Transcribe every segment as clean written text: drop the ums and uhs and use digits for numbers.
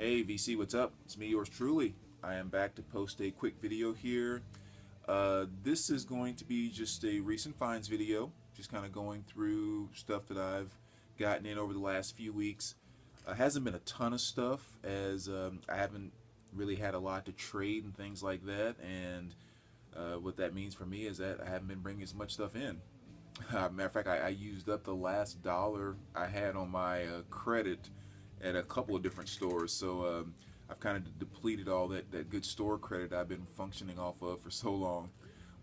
Hey VC, what's up? It's me, yours truly. I am back to post a quick video here. This is going to be just a recent finds video, just kind of going through stuff that I've gotten in over the last few weeks. Hasn't been a ton of stuff as I haven't really had a lot to trade and things like that. And what that means for me is that I haven't been bringing as much stuff in. Matter of fact, I used up the last dollar I had on my credit at a couple of different stores. So I've kind of depleted all that good store credit I've been functioning off of for so long.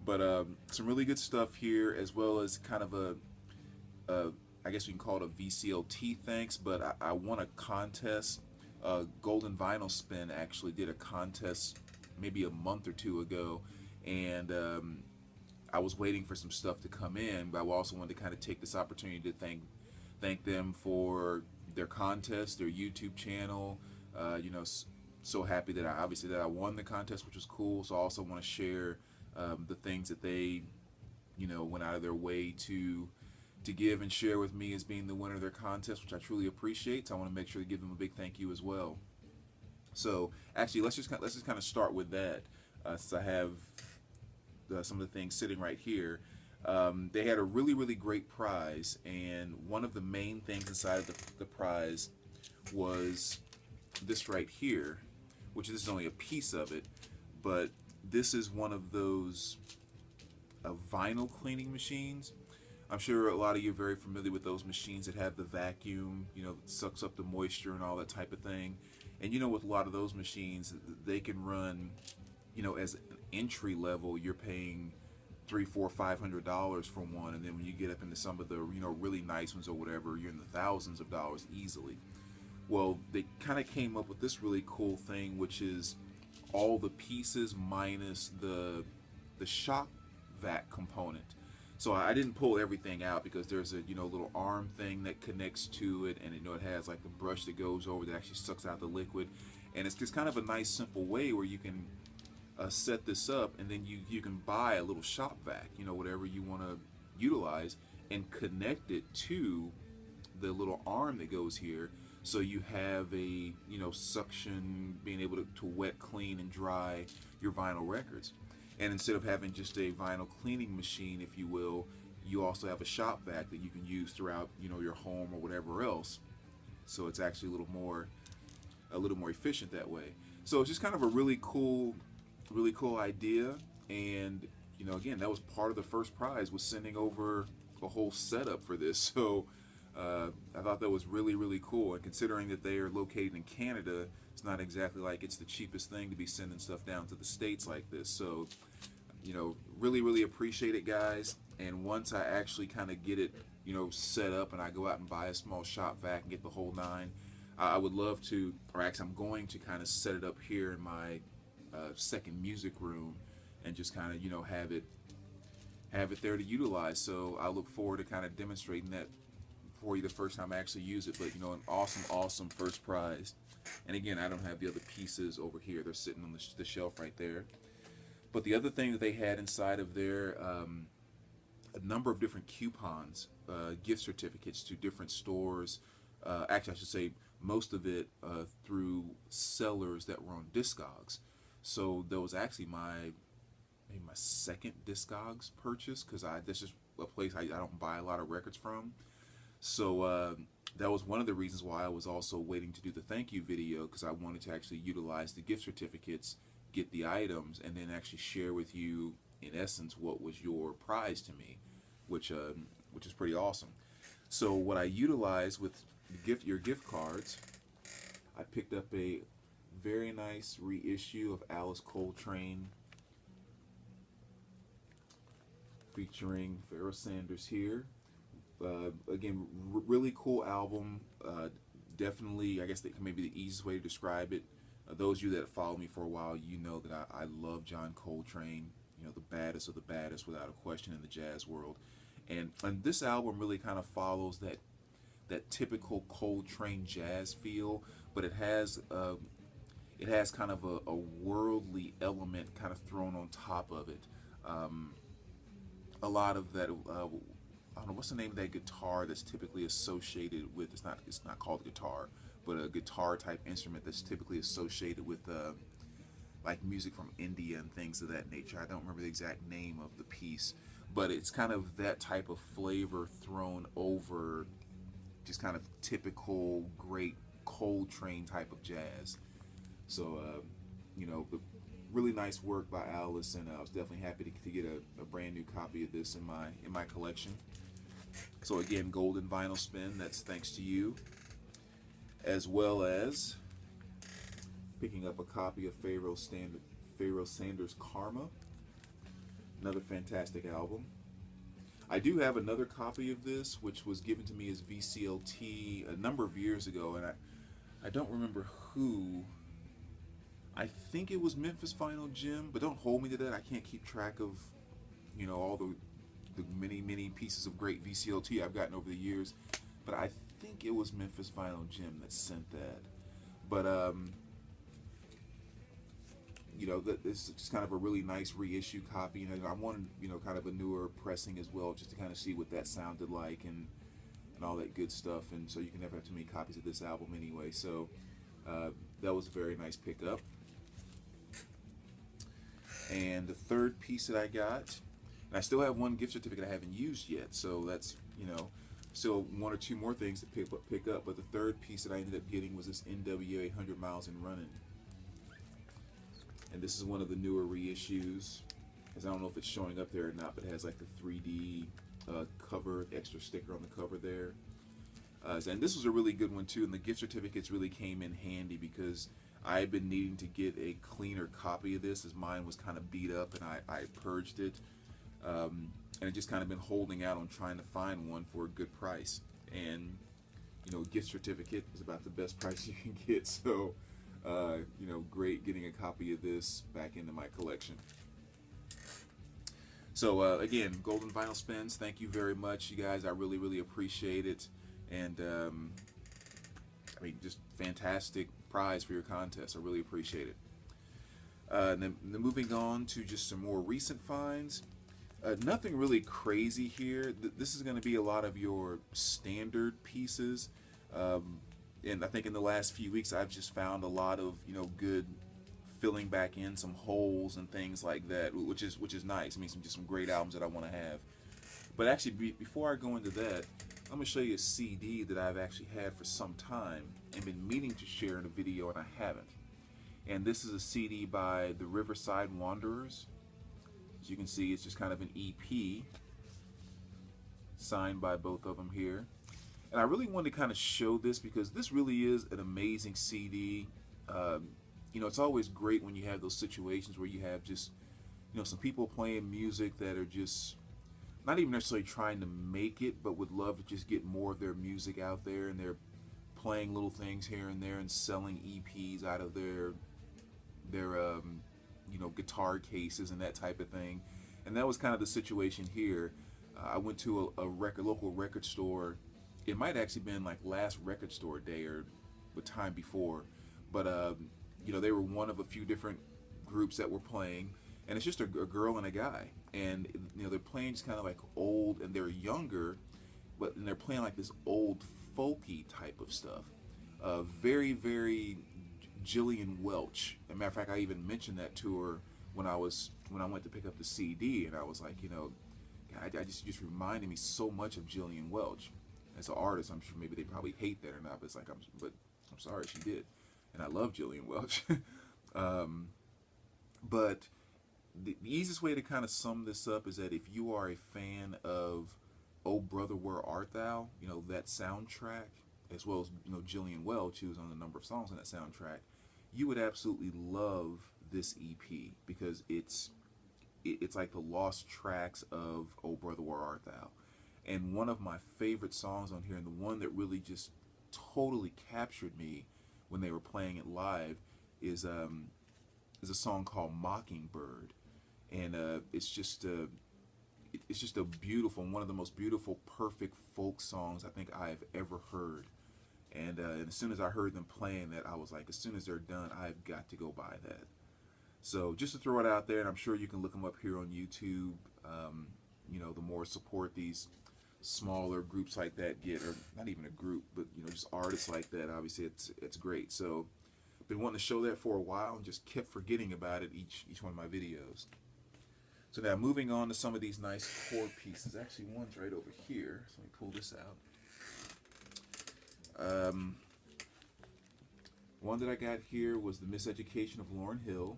But some really good stuff here, as well as kind of a I guess we can call it a VCLT thanks, but I won a contest. Golden Vinyl Spin actually did a contest maybe a month or two ago, and I was waiting for some stuff to come in, but I also wanted to kind of take this opportunity to thank them for their contest, their YouTube channel. So happy that I won the contest, which was cool. So I also want to share the things that they went out of their way to give and share with me as being the winner of their contest, which I truly appreciate. So I want to make sure to give them a big thank you as well. So actually, let's just kind of start with that, since I have some of the things sitting right here. They had a really great prize, and one of the main things inside of the prize was this right here, which this is only a piece of it, but this is one of those vinyl cleaning machines. I'm sure a lot of you are very familiar with those machines that have the vacuum, that sucks up the moisture and all that type of thing. And with a lot of those machines, they can run, as an entry level, you're paying three, four, $500 for one, and then when you get up into some of the really nice ones or whatever, you're in the thousands of dollars easily. Well, they kind of came up with this really cool thing, which is all the pieces minus the shock vac component. So I didn't pull everything out because there's a little arm thing that connects to it, and it has like the brush that goes over that actually sucks out the liquid, and it's just kind of a nice simple way where you can set this up, and then you can buy a little shop vac, whatever you want to utilize, and connect it to the little arm that goes here, so you have a suction being able to wet, clean, and dry your vinyl records. And instead of having just a vinyl cleaning machine, if you will, you also have a shop vac that you can use throughout your home or whatever else. So it's actually a little more efficient that way. So it's just kind of a really cool idea. And again, that was part of the first prize, was sending over a whole setup for this. So I thought that was really cool. And considering that they are located in Canada, it's not exactly like it's the cheapest thing to be sending stuff down to the States like this. So really appreciate it, guys. And once I actually kind of get it set up, and I go out and buy a small shop vac and get the whole nine, I would love to, or actually I'm going to kind of set it up here in my second music room, and just kind of have it there to utilize. So I look forward to kind of demonstrating that for you the first time I actually use it. But an awesome first prize. And again, I don't have the other pieces over here. They're sitting on the shelf right there. But the other thing that they had inside of there, a number of different coupons, gift certificates to different stores. Actually, I should say most of it through sellers that were on Discogs. So that was actually maybe my second Discogs purchase, because this is a place I don't buy a lot of records from. So that was one of the reasons why I was also waiting to do the thank you video, because I wanted to actually utilize the gift certificates, get the items, and then actually share with you, in essence, what was your prize to me, which is pretty awesome. So what I utilized with your gift cards, I picked up a very nice reissue of Alice Coltrane featuring Pharoah Sanders here. Again, really cool album. Definitely, I guess maybe the easiest way to describe it. Those of you that follow me for a while, you know that I love John Coltrane. The baddest of the baddest, without a question, in the jazz world. And this album really kind of follows that typical Coltrane jazz feel, but it has kind of a worldly element kind of thrown on top of it. A lot of that I don't know what's the name of that guitar that's typically associated with. It's not called guitar, but a guitar type instrument that's typically associated with like music from India and things of that nature. I don't remember the exact name of the piece, but it's kind of that type of flavor thrown over just kind of typical great Coltrane type of jazz. So, but really nice work by Alice, and I was definitely happy to get a brand new copy of this in my collection. So again, Golden Vinyl Spin. That's thanks to you, as well as picking up a copy of Pharoah Sanders' Karma, another fantastic album. I do have another copy of this, which was given to me as VCLT a number of years ago, and I don't remember who. I think it was Memphis Final Jim, but don't hold me to that. I can't keep track of, all the many pieces of great VCLT I've gotten over the years. But I think it was Memphis Final Jim that sent that. But that this is just kind of a really nice reissue copy. I wanted, kind of a newer pressing as well, just to kind of see what that sounded like and all that good stuff. And so you can never have too many copies of this album anyway. So that was a very nice pickup. And the third piece that I got, and I still have one gift certificate I haven't used yet, so that's, still one or two more things to pick up. But the third piece that I ended up getting was this NWA 800 Miles and Running. And this is one of the newer reissues, as I don't know if it's showing up there or not, but it has like the 3D cover, extra sticker on the cover there. And this was a really good one too, and the gift certificates really came in handy because I've been needing to get a cleaner copy of this, as mine was kind of beat up and I purged it. And I just kind of been holding out on trying to find one for a good price. And, gift certificate is about the best price you can get. So, great getting a copy of this back into my collection. So, again, Golden Vinyl Spins, thank you very much, you guys. I really appreciate it. And, just fantastic prize for your contest. I really appreciate it. Then moving on to just some more recent finds. Nothing really crazy here. This is going to be a lot of your standard pieces. And I think in the last few weeks I've just found a lot of, good filling back in some holes and things like that, which is nice. Some great albums that I want to have. But actually, before I go into that, I'm going to show you a CD that I've actually had for some time and been meaning to share in a video, and I haven't. And this is a CD by the Riverside Wanderers. As you can see, it's just kind of an EP signed by both of them here. And I really wanted to kind of show this because this really is an amazing CD. It's always great when you have those situations where you have just, some people playing music that are just not even necessarily trying to make it, but would love to just get more of their music out there, and they're playing little things here and there and selling EPs out of their guitar cases and that type of thing. And that was kind of the situation here. I went to a local record store. It might actually been like last record store day or the time before, but they were one of a few different groups that were playing, and it's just a girl and a guy, and they're playing just kind of like old, and they're younger, but they're playing like this old folky type of stuff. Very Gillian Welch. As a matter of fact, I even mentioned that to her when I went to pick up the CD, and I was like, I just reminded me so much of Gillian Welch. As an artist, I'm sure maybe they probably hate that or not, but it's like, I'm sorry she did, and I love Gillian Welch. But the easiest way to kind of sum this up is that if you are a fan of "Oh Brother, Where Art Thou," that soundtrack, as well as Gillian Welch, who was on a number of songs on that soundtrack, you would absolutely love this EP because it's like the lost tracks of "Oh Brother, Where Art Thou." And one of my favorite songs on here, and the one that really just totally captured me when they were playing it live, is a song called "Mockingbird," and it's just a beautiful, one of the most beautiful, perfect folk songs I think I've ever heard. And as soon as I heard them playing that, I was like, as soon as they're done, I've got to go buy that. So just to throw it out there, and I'm sure you can look them up here on YouTube. The more support these smaller groups like that get, or not even a group, but just artists like that. Obviously, it's great. So, been wanting to show that for a while and just kept forgetting about it each one of my videos. So now moving on to some of these nice core pieces. Actually, one's right over here. So let me pull this out. One that I got here was The Miseducation of Lauryn Hill.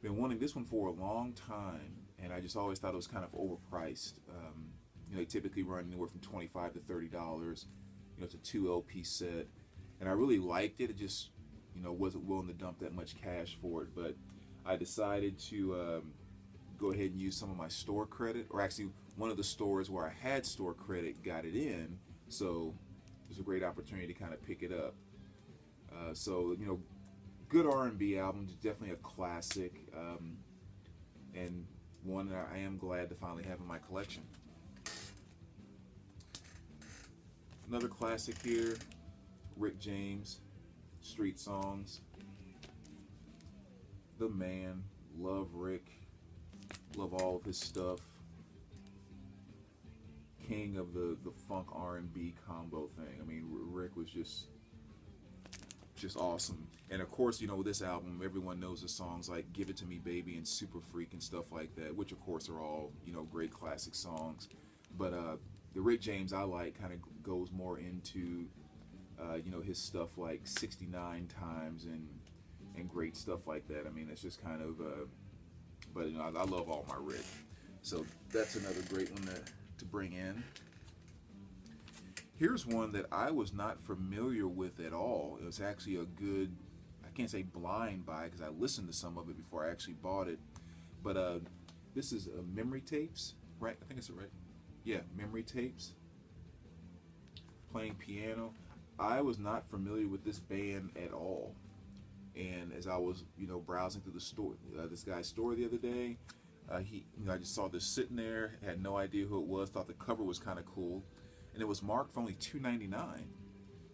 Been wanting this one for a long time, and I just always thought it was kind of overpriced. They typically run anywhere from $25 to $30. It's a 2 LP set, and I really liked it. It just, wasn't willing to dump that much cash for it. But I decided to go ahead and use some of my store credit, or actually one of the stores where I had store credit got it in, so it was a great opportunity to kind of pick it up. So good R&B album, definitely a classic, and one that I am glad to finally have in my collection. Another classic here, Rick James, Street Songs. The man, love Rick, love all of his stuff. King of the funk R&B combo thing. I mean, Rick was just awesome. And of course, with this album, everyone knows the songs like Give It To Me Baby and Super Freak and stuff like that, which of course are all, great classic songs. But the Rick James I like kind of goes more into, his stuff like 69 Times and great stuff like that. I mean, it's just kind of, but I love all my Rick. So that's another great one to bring in. Here's one that I was not familiar with at all. It was actually a good, I can't say blind buy because I listened to some of it before I actually bought it. But this is Memory Tapes, right? I think it's right. Yeah, Memory Tapes. Playing piano. I was not familiar with this band at all. And as I was, browsing through the store, this guy's store the other day, I just saw this sitting there, had no idea who it was, thought the cover was kind of cool. And it was marked for only $2.99.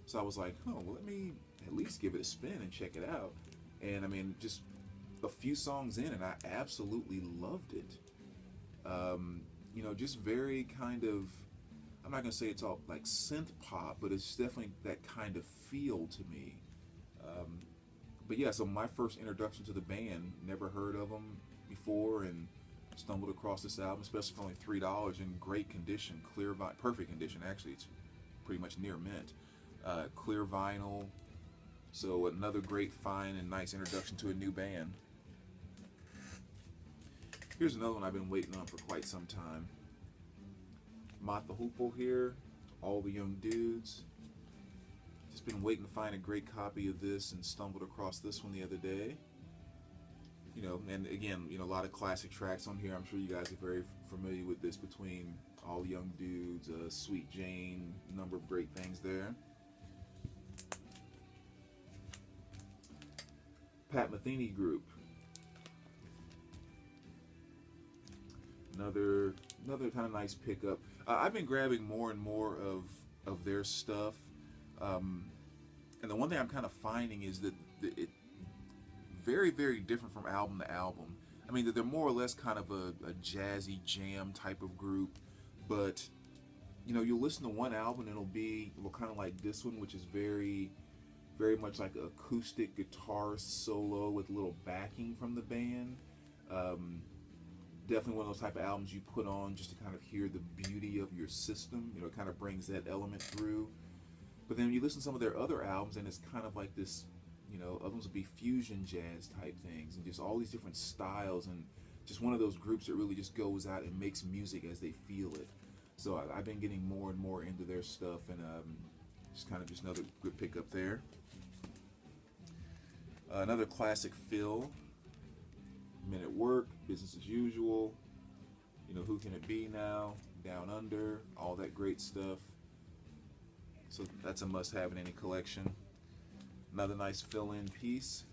So I was like, oh, well, let me at least give it a spin and check it out. And I mean, just a few songs in, and I absolutely loved it. Just very kind of, I'm not going to say it's all like synth pop, but it's definitely that kind of feel to me. But yeah, so my first introduction to the band, never heard of them before, and stumbled across this album, especially for only $3 in great condition, clear vinyl, perfect condition actually, it's pretty much near mint, clear vinyl. So another great find and nice introduction to a new band. Here's another one I've been waiting on for quite some time. Mott the Hoople here, All the Young Dudes. Just been waiting to find a great copy of this and stumbled across this one the other day. And again, a lot of classic tracks on here. I'm sure you guys are very familiar with this, between All the Young Dudes, Sweet Jane, a number of great things there. Pat Metheny Group. Another kind of nice pickup. I've been grabbing more and more of their stuff. And the one thing I'm kind of finding is that it very, very different from album to album. I mean, they're more or less kind of a jazzy jam type of group, but you'll listen to one album and it'll be kind of like this one, which is very, very much like an acoustic guitar solo with a little backing from the band. Definitely one of those type of albums you put on just to kind of hear the beauty of your system. It kind of brings that element through. But then you listen to some of their other albums and it's kind of like this, other ones will be fusion jazz type things and just all these different styles, and just one of those groups that really just goes out and makes music as they feel it. So I've been getting more and more into their stuff, and just another good pickup there. Another classic Phil, Men at Work, Business as Usual, Who Can It Be Now, Down Under, all that great stuff. So that's a must-have in any collection. Another nice fill-in piece,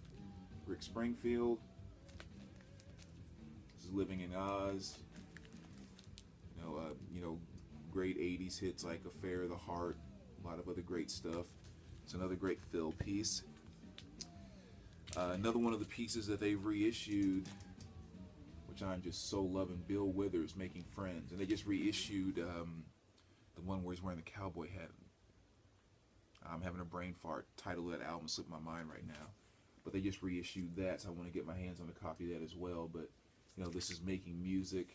Rick Springfield. This is Living in Oz. Great 80s hits like Affair of the Heart, a lot of other great stuff. It's another great fill piece. Another one of the pieces that they reissued, which I'm just so loving. Bill Withers, Making Friends, and they just reissued the one where he's wearing the cowboy hat. I'm having a brain fart. Title of that album slipped my mind right now, but they just reissued that, so I want to get my hands on a copy of that as well. But you know, this is Making Music.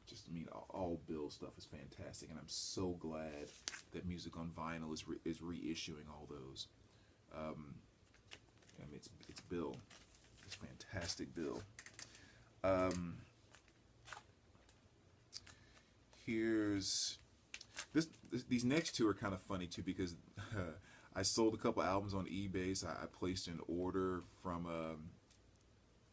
Just, I mean, all Bill stuff is fantastic, and I'm so glad that Music on Vinyl is reissuing all those. I mean, it's Bill. It's fantastic, Bill. Here's these next two are kind of funny too, because I sold a couple albums on eBay. So I placed an order from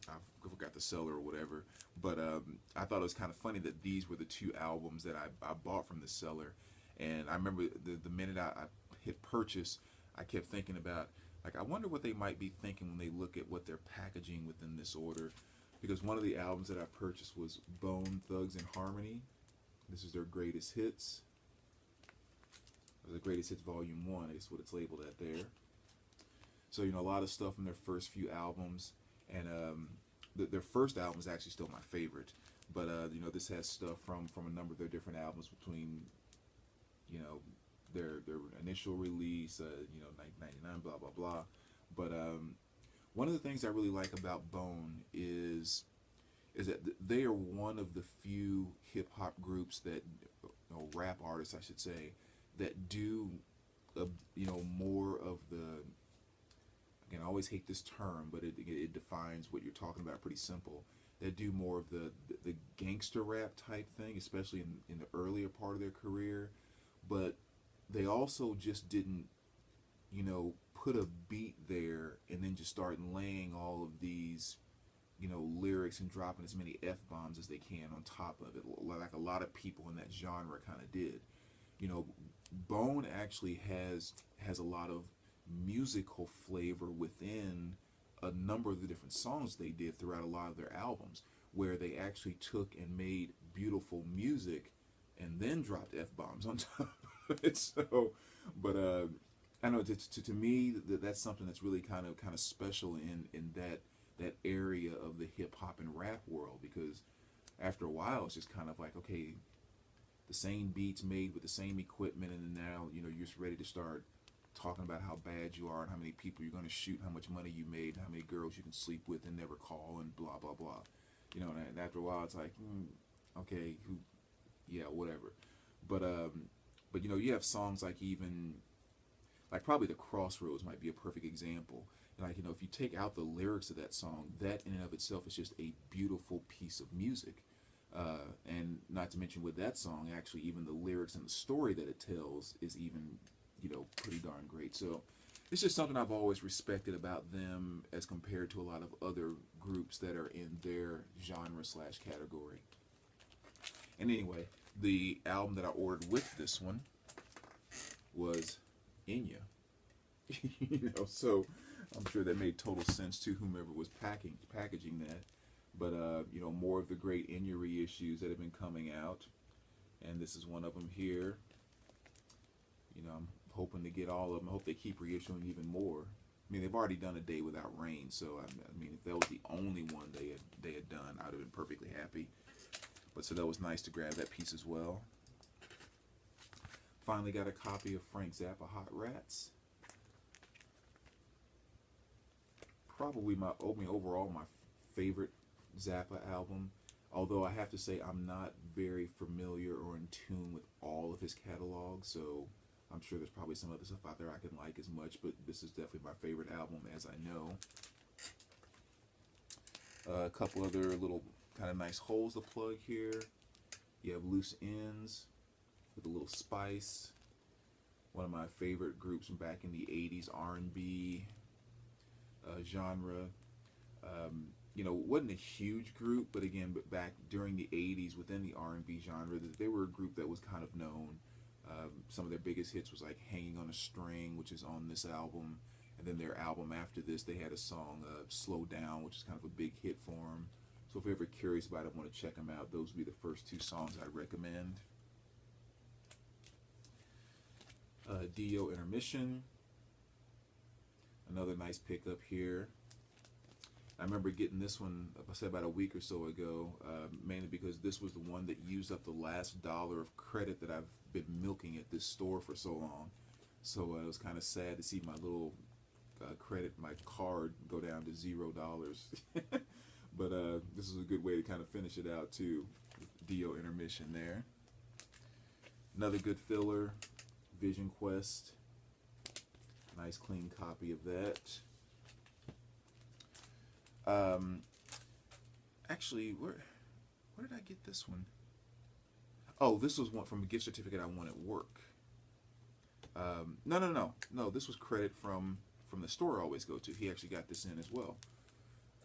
I forgot the seller or whatever, but I thought it was kind of funny that these were the two albums that I bought from the seller. And I remember the minute I hit purchase, I kept thinking about, like, I wonder what they might be thinking when they look at what they're packaging within this order, because one of the albums that I purchased was Bone Thugs-n-Harmony. This is their greatest hits. The greatest hits volume 1 is what it's labeled at there. So, you know, a lot of stuff from their first few albums, and their first album is actually still my favorite. But you know, this has stuff from a number of their different albums between, you know, their initial release, you know, 1999, blah blah blah. But one of the things I really like about Bone is that they are one of the few hip hop groups that, or rap artists, I should say, that do, you know, more of the. Again, I always hate this term, but it defines what you're talking about pretty simple. That do more of the gangster rap type thing, especially in the earlier part of their career. But they also just didn't, you know, put a beat there and then just start laying all of these, you know, lyrics and dropping as many F-bombs as they can on top of it, like a lot of people in that genre kind of did. You know, Bone actually has a lot of musical flavor within a number of the different songs they did throughout a lot of their albums, where they actually took and made beautiful music and then dropped F-bombs on top of it. So, but I know to me that's something that's really kind of special in that area of the hip hop and rap world, because after a while it's just kind of like, okay, the same beats made with the same equipment, and now, you know, you're just ready to start talking about how bad you are and how many people you're going to shoot, how much money you made, how many girls you can sleep with and never call, and blah blah blah. You know, and after a while it's like, okay, yeah, whatever. But you know, you have songs like, even like, probably The Crossroads might be a perfect example. Like, you know, if you take out the lyrics of that song, that in and of itself is just a beautiful piece of music. And not to mention, with that song, actually, even the lyrics and the story that it tells is even, you know, pretty darn great. So it's just something I've always respected about them as compared to a lot of other groups that are in their genre / category. And anyway, the album that I ordered with this one was Enya. You know, so I'm sure that made total sense to whomever was packaging that. But you know, more of the great Enya reissues that have been coming out, and this is one of them here. You know, I'm hoping to get all of them. I hope they keep reissuing even more. I mean, they've already done A Day Without Rain, so I mean, if that was the only one they had done, I'd have been perfectly happy. But so that was nice to grab that piece as well. Finally got a copy of Frank Zappa, Hot Rats. Probably overall my favorite Zappa album. Although I have to say, I'm not very familiar or in tune with all of his catalog, so I'm sure there's probably some other stuff out there I can like as much, but this is definitely my favorite album, as I know. A couple other little kind of nice holes to plug here. You have Loose Ends with a little spice. One of my favorite groups from back in the 80s, R&B genre. You know, wasn't a huge group, but again, back during the 80s within the R&B genre, they were a group that was kind of known. Some of their biggest hits was like Hanging on a String, which is on this album. And then their album after this, they had a song, Slow Down, which is kind of a big hit for them. So if you're ever curious about it, want to check them out, those would be the first two songs I'd recommend. Dio Intermission. Another nice pickup here. I remember getting this one, I said about a week or so ago, mainly because this was the one that used up the last dollar of credit that I've been milking at this store for so long. So it was kind of sad to see my little credit, my card, go down to $0. But this is a good way to kind of finish it out too. Dio intermission there. Another good filler, Vision Quest. Nice clean copy of that. Actually, where did I get this one? Oh, this was one from a gift certificate I won at work. No. This was credit from the store I always go to. He actually got this in as well.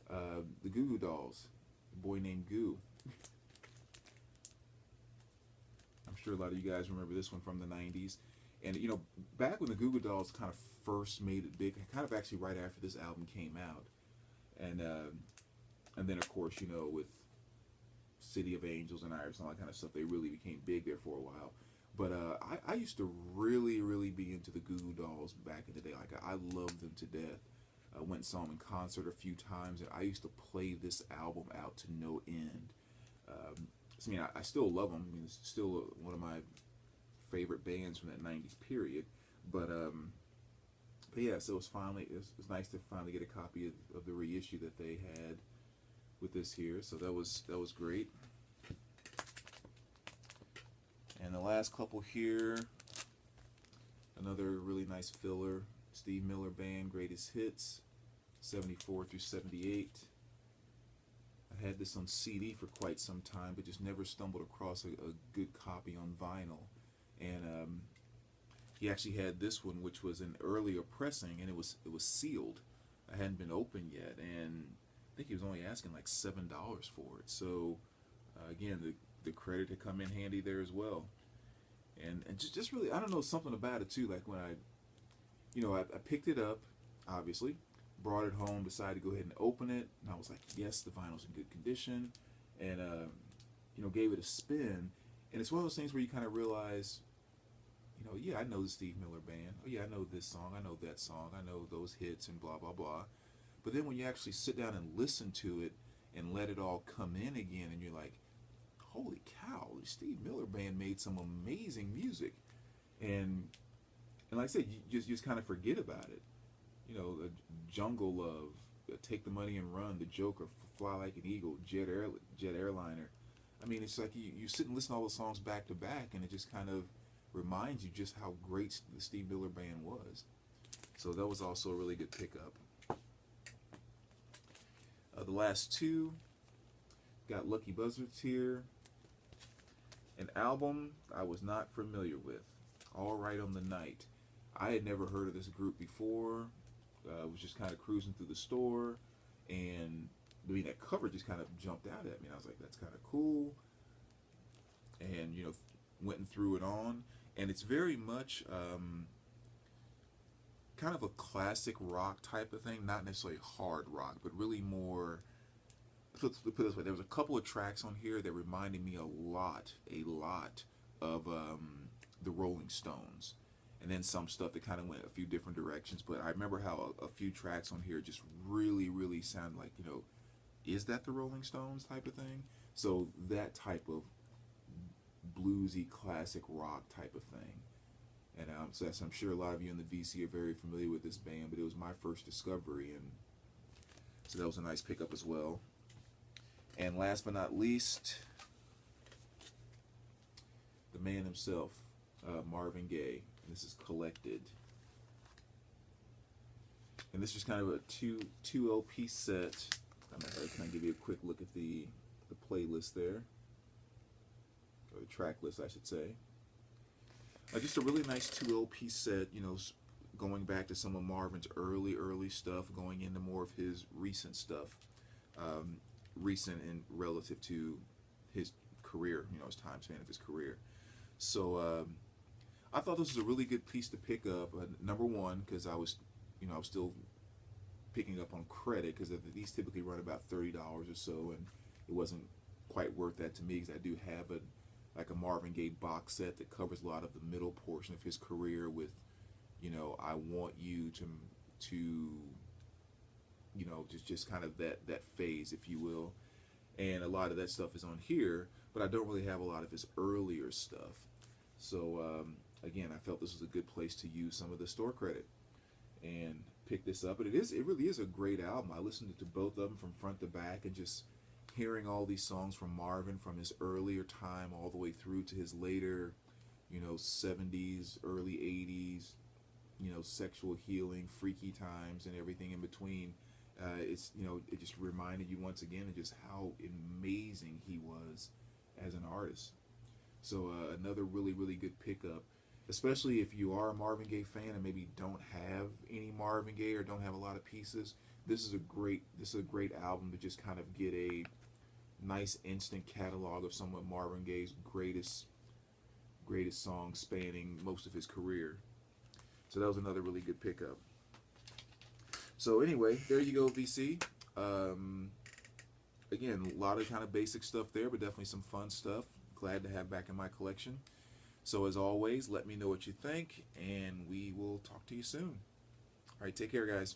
The Goo Goo Dolls, a boy named Goo. I'm sure a lot of you guys remember this one from the 90s. And, you know, back when the Goo Goo Dolls kind of first made it big, kind of actually right after this album came out. And then, of course, you know, with City of Angels and Iris and all that kind of stuff, they really became big there for a while. But I used to really, really be into the Goo Goo Dolls back in the day. Like, I loved them to death. I went and saw them in concert a few times, and I used to play this album out to no end. I mean, I still love them. I mean, it's still one of my favorite bands from that 90s period. But yeah, so it was nice to finally get a copy of the reissue that they had with this here. So that was great. And the last couple here, another really nice filler, Steve Miller Band Greatest Hits, 74 through 78. I had this on CD for quite some time, but just never stumbled across a good copy on vinyl. And he actually had this one, which was an earlier pressing, and it was sealed. I hadn't been opened yet, and I think he was only asking like $7 for it. So again, the credit had come in handy there as well. And just really, I don't know, something about it too. Like when I picked it up, obviously, brought it home, decided to go ahead and open it, and I was like, yes, the vinyl's in good condition, and gave it a spin. And it's one of those things where you kind of realize, yeah, I know the Steve Miller Band. Oh yeah, I know this song, I know that song, I know those hits and blah, blah, blah. But then when you actually sit down and listen to it and let it all come in again, and you're like, holy cow, the Steve Miller Band made some amazing music. And like I said, you just kind of forget about it. The Jungle Love, Take the Money and Run, The Joker, Fly Like an Eagle, Jet Airliner. I mean, it's like you sit and listen to all the songs back to back, and it just kind of reminds you just how great the Steve Miller Band was. So that was also a really good pickup. The last two, got Lucky Buzzards here. An album I was not familiar with, All Right on the Night. I had never heard of this group before. I was just kind of cruising through the store, and I mean, that cover just kind of jumped out at me. I was like, that's kind of cool. And went and threw it on, and it's very much kind of a classic rock type of thing, not necessarily hard rock, but really more. Let's put it this way: there was a couple of tracks on here that reminded me a lot of the Rolling Stones. And then some stuff that kind of went a few different directions. But I remember how a few tracks on here just really, really sound like, is that the Rolling Stones type of thing? So that type of bluesy, classic rock type of thing. And so I'm sure a lot of you in the VC are very familiar with this band, but it was my first discovery. And so that was a nice pickup as well. And last but not least, the man himself, Marvin Gaye. This is Collected, and this is kind of a two LP set. I'm gonna kind of give you a quick look at the playlist there, or the track list, I should say. Just a really nice 2 LP set. Going back to some of Marvin's early stuff, going into more of his recent stuff, recent and relative to his career. His time span of his career. So. I thought this was a really good piece to pick up. Number one, because I was still picking up on credit, because these typically run about $30 or so, and it wasn't quite worth that to me, because I do have a Marvin Gaye box set that covers a lot of the middle portion of his career with, I Want You to you know, just kind of that phase, if you will. And a lot of that stuff is on here, but I don't really have a lot of his earlier stuff. So again, I felt this was a good place to use some of the store credit and pick this up. But it really is a great album. I listened to both of them from front to back, and just hearing all these songs from Marvin from his earlier time all the way through to his later, you know, 70s, early 80s, you know, sexual healing, freaky times, and everything in between. It's, you know, it just reminded you once again of just how amazing he was as an artist. So another really, really good pickup, especially if you are a Marvin Gaye fan and maybe don't have any Marvin Gaye or don't have a lot of pieces. This is a great album to just kind of get a nice instant catalog of some of Marvin Gaye's greatest songs spanning most of his career. So that was another really good pickup. So anyway, there you go, VC. Again, a lot of kind of basic stuff there, but definitely some fun stuff. Glad to have back in my collection. So as always, let me know what you think, and we will talk to you soon. All right, take care, guys.